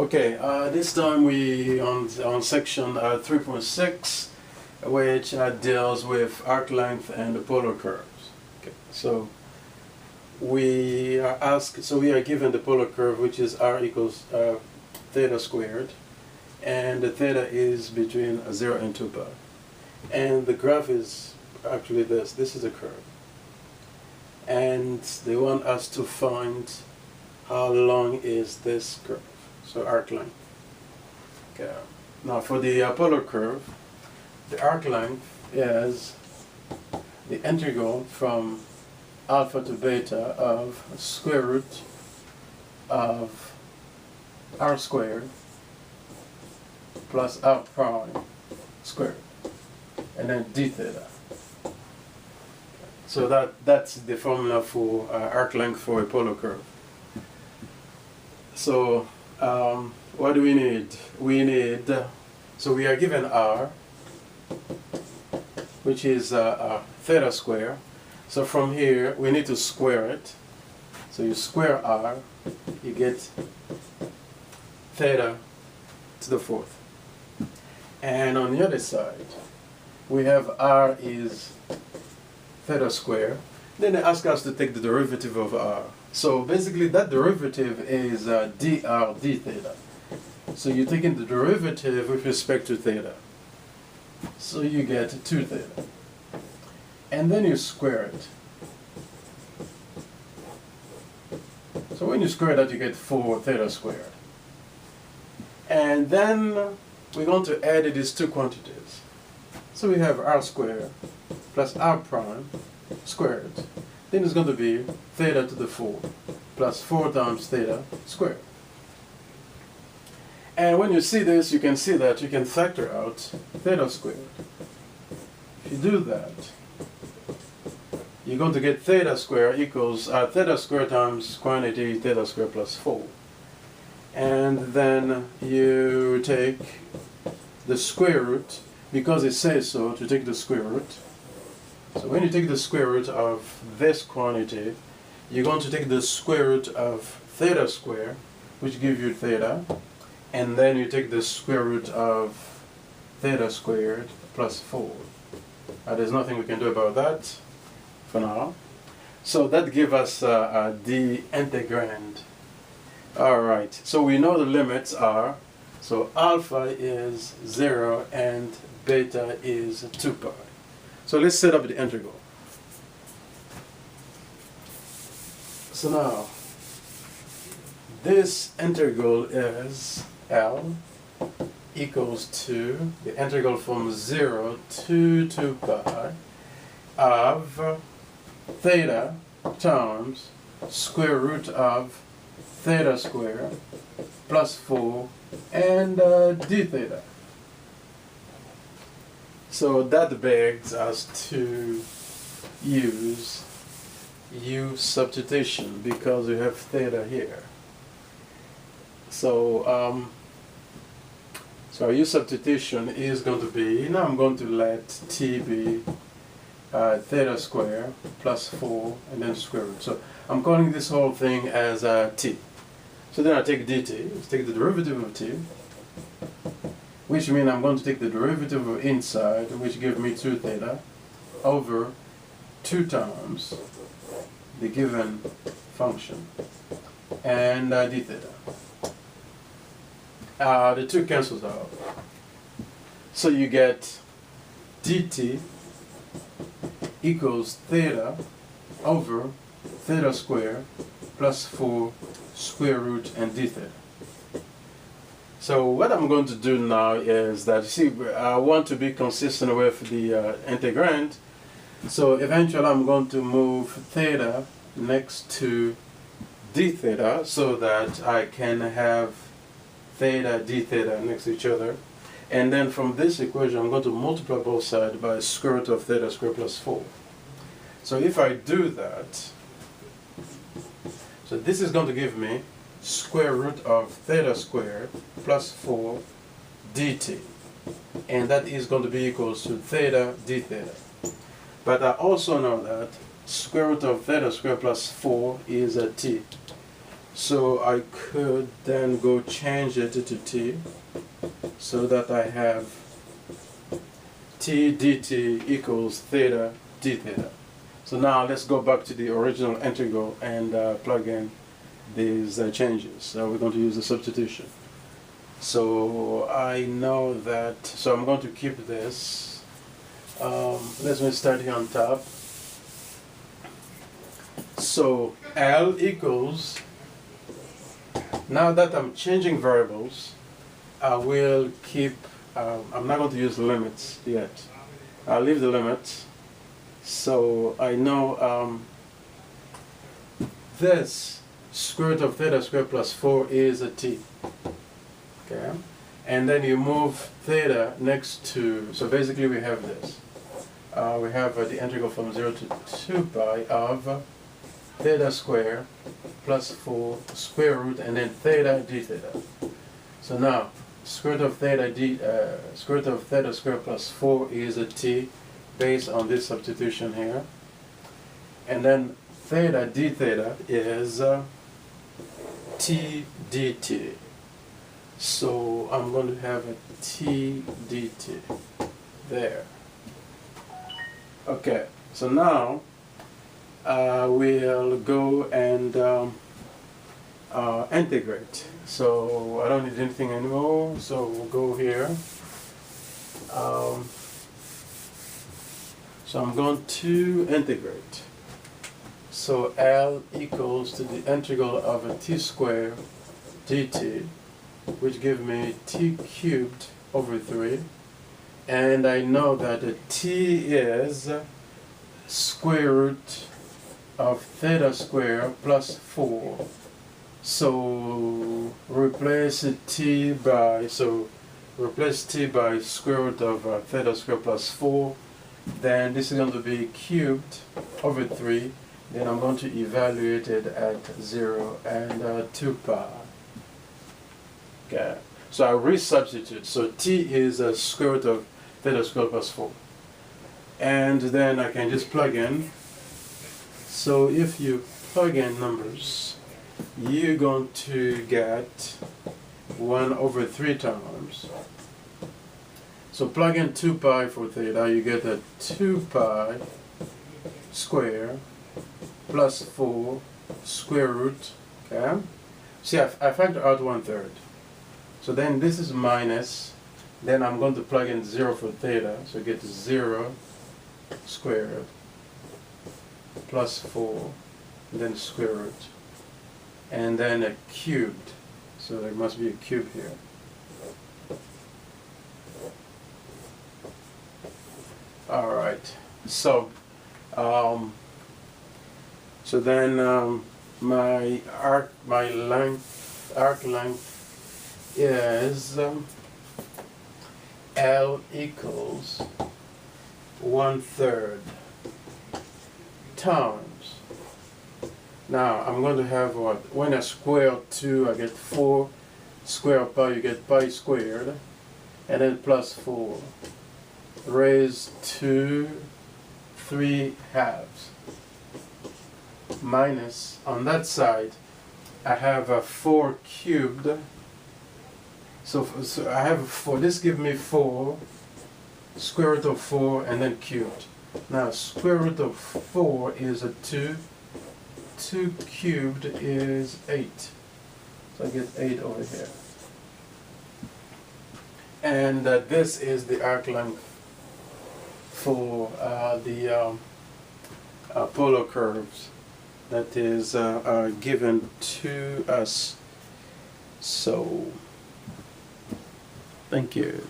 Okay, this time we on section 3.6, which deals with arc length and the polar curves. Okay, so we are asked, so we are given the polar curve, which is r equals theta squared, and the theta is between 0 and 2 pi, and the graph is actually this. This is a curve, and they want us to find how long is this curve. So arc length. Okay. Now for the polar curve, the arc length is the integral from alpha to beta of square root of r squared plus r prime squared, and then d theta. So that's the formula for arc length for a polar curve. So what do we need? We need, so we are given r, which is theta square. So from here, we need to square it. So you square r, you get theta to the fourth. And on the other side, we have r is theta square. Then they ask us to take the derivative of r. So basically that derivative is dr d theta. So you're taking the derivative with respect to theta. So you get 2 theta. And then you square it. So when you square that, you get 4 theta squared. And then we're going to add these two quantities. So we have r squared plus r prime squared. Then it's going to be theta to the 4 plus 4 times theta squared. And when you see this, you can see that you can factor out theta squared. If you do that, you're going to get theta squared equals theta squared times quantity theta squared plus 4. And then you take the square root, because it says so, to take the square root. So when you take the square root of this quantity, you're going to take the square root of theta squared, which gives you theta, and then you take the square root of theta squared plus 4. There's nothing we can do about that for now. So that gives us the integrand. Alright, so we know the limits are, so alpha is 0 and beta is 2 pi. So let's set up the integral. So now, this integral is L equals to the integral from 0 to 2 pi of theta times square root of theta squared plus 4 and d theta. So that begs us to use u substitution because we have theta here. So so our u substitution is going to be, now I'm going to let t be theta squared plus 4 and then square root. So I'm calling this whole thing as t. So then I take dt, let's take the derivative of t, which means I'm going to take the derivative of inside, which gives me 2 theta, over 2 times the given function, and d theta. The 2 cancels out. So you get dt equals theta over theta squared plus 4 square root and d theta. So what I'm going to do now is that, you see, I want to be consistent with the integrand. So eventually I'm going to move theta next to d theta so that I can have theta, d theta next to each other. And then from this equation, I'm going to multiply both sides by square root of theta squared plus 4. So if I do that, so this is going to give me square root of theta squared plus 4 dt. And that is going to be equals to theta d theta. But I also know that square root of theta squared plus 4 is a t. So I could then go change it to t, so that I have t dt equals theta d theta. So now let's go back to the original integral and plug in these changes. So we're going to use the substitution. So I know that, so I'm going to keep this. Let me start here on top. So L equals, now that I'm changing variables, I will keep, I'm not going to use the limits yet. I'll leave the limits. So I know this square root of theta squared plus 4 is a t. Okay? And then you move theta next to, so basically we have this. We have the integral from 0 to 2 pi of theta squared plus 4 square root and then theta d theta. So now square root of theta squared plus 4 is a t based on this substitution here. And then theta d theta is t dt. So I'm going to have a t dt there. Okay, so now we'll go and integrate. So I don't need anything anymore, so we'll go here. So I'm going to integrate. So L equals to the integral of a t squared dt, which gives me t cubed over 3. And I know that the t is square root of theta squared plus 4. So replace t by square root of theta squared plus 4. Then this is going to be cubed over 3. Then I'm going to evaluate it at 0 and 2 pi. Okay. So I resubstitute. So t is a square root of theta squared plus 4. And then I can just plug in. So if you plug in numbers, you're going to get 1 over 3 times. So plug in 2 pi for theta, you get a 2 pi square plus 4 square root. Okay? See, I factor out 1/3. So then this is minus. Then I'm going to plug in 0 for theta, so get 0 squared plus 4, and then square root, and then a cubed. So there must be a cube here. All right. So, then my arc length is L equals 1/3 times. Now I'm going to have what? When I square 2, I get 4 square pi, you get pi squared, and then plus 4 raised to 3/2 minus, on that side I have a 4 cubed. So I have 4, this gives me 4 square root of 4 and then cubed. Now square root of 4 is a 2, 2 cubed is 8. So I get 8 over here. And this is the arc length for the polar curves that is given to us. So, thank you.